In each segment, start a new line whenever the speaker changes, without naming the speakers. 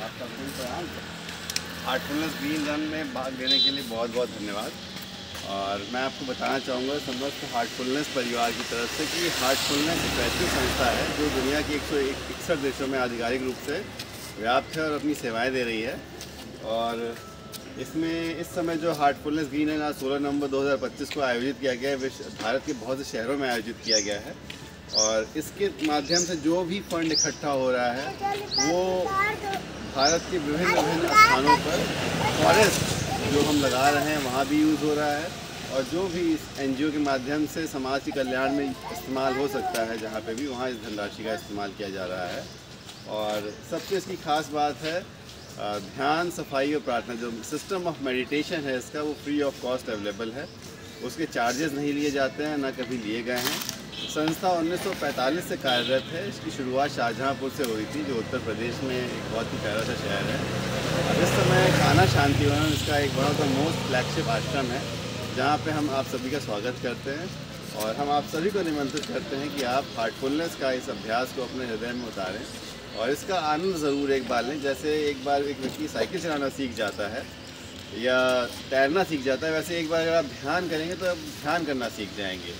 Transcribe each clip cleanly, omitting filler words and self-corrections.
आपका फुल प्रणाम। Heartfulness green run में भाग लेने के लिए बहुत बहुत धन्यवाद। और मैं आपको बताना चाहूँगा समस्त हार्टफुलनेस परिवार की तरफ से कि हार्टफुलनेस एक ऐसी संस्था है जो दुनिया के 161 देशों में आधिकारिक रूप से व्याप्त है और अपनी सेवाएं दे रही है। और इसमें इस समय जो हार्टफुलनेस ग्रीन रन आज 16 नवंबर 2025 को आयोजित किया गया है, भारत के बहुत से शहरों में आयोजित किया गया है। और इसके माध्यम से जो भी फंड इकट्ठा हो रहा है वो भारत के विभिन्न स्थानों पर फॉरेस्ट जो हम लगा रहे हैं वहाँ भी यूज़ हो रहा है, और जो भी इस एनजीओ के माध्यम से समाज के कल्याण में इस्तेमाल हो सकता है जहाँ पे भी वहाँ इस धनराशि का इस्तेमाल किया जा रहा है। और सबसे इसकी खास बात है ध्यान, सफाई और प्रार्थना। जो सिस्टम ऑफ मेडिटेशन है इसका वो फ्री ऑफ कॉस्ट अवेलेबल है, उसके चार्जेस नहीं लिए जाते हैं, ना कभी लिए गए हैं। संस्था 1945 से कार्यरत है। इसकी शुरुआत शाहजहाँपुर से हुई थी जो उत्तर प्रदेश में एक बहुत ही प्यारा सा शहर है। अब इस समय कान्हा शांतिवन इसका एक one of the most flagship आश्रम है जहाँ पे हम आप सभी का स्वागत करते हैं। और हम आप सभी को निमंत्रित करते हैं कि आप हार्टफुलनेस का इस अभ्यास को अपने हृदय में उतारें और इसका आनंद ज़रूर एक बार लें। जैसे एक बार एक व्यक्ति साइकिल चलाना सीख जाता है या तैरना सीख जाता है, वैसे एक बार अगर आप ध्यान करेंगे तो आप ध्यान करना सीख जाएंगे।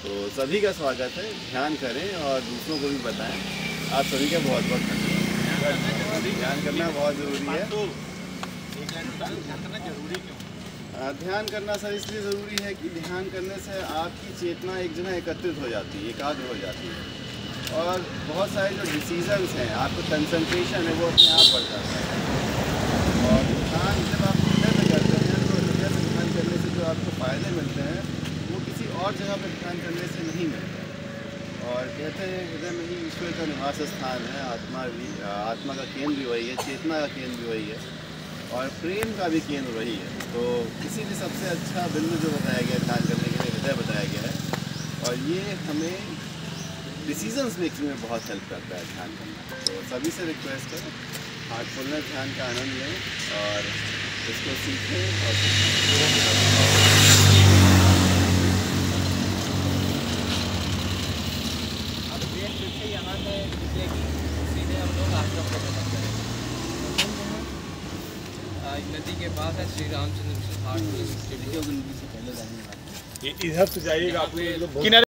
तो सभी का स्वागत है, ध्यान करें और दूसरों को भी बताएं। आप सभी का बहुत बहुत धन्यवाद। ध्यान करना बहुत ज़रूरी है। ध्यान करना सर इसलिए ज़रूरी है कि ध्यान करने से आपकी चेतना एक जगह एकत्रित हो जाती है, एकाग्र हो जाती है, और बहुत सारे जो डिसीजंस हैं, आपका कंसंट्रेशन है वो अपने आप बढ़ जाता है। और ध्यान जब आप हृदय में करते हैं तो हृदय से ध्यान करने से जो आपको फ़ायदे मिलते हैं वो किसी और जगह पर ध्यान करने से नहीं मिलता। और कहते हैं हृदय में ही ईश्वर का निवास स्थान है। आत्मा का केंद्र भी वही है, चेतना का केंद्र भी वही है, और प्रेम का भी केंद्र वही है। तो इसीलिए सबसे अच्छा बिंदु जो बताया गया ध्यान करने के लिए हृदय बताया गया है, और ये हमें डिसीजंस मेकिंग में बहुत हेल्प करता है ध्यान करना। तो सभी से रिक्वेस्ट है हार्टफुलनेस ध्यान का आनंद लें और इसको सीखें और
यहाँ से निकलेगी सीधे हम लोग आश्रम को पसंद करेंगे। नदी के पास है श्री रामचंद्र हार्टफुलनेस इंस्टीट्यूट।
इधर से जाइएगा आप लोग किनारे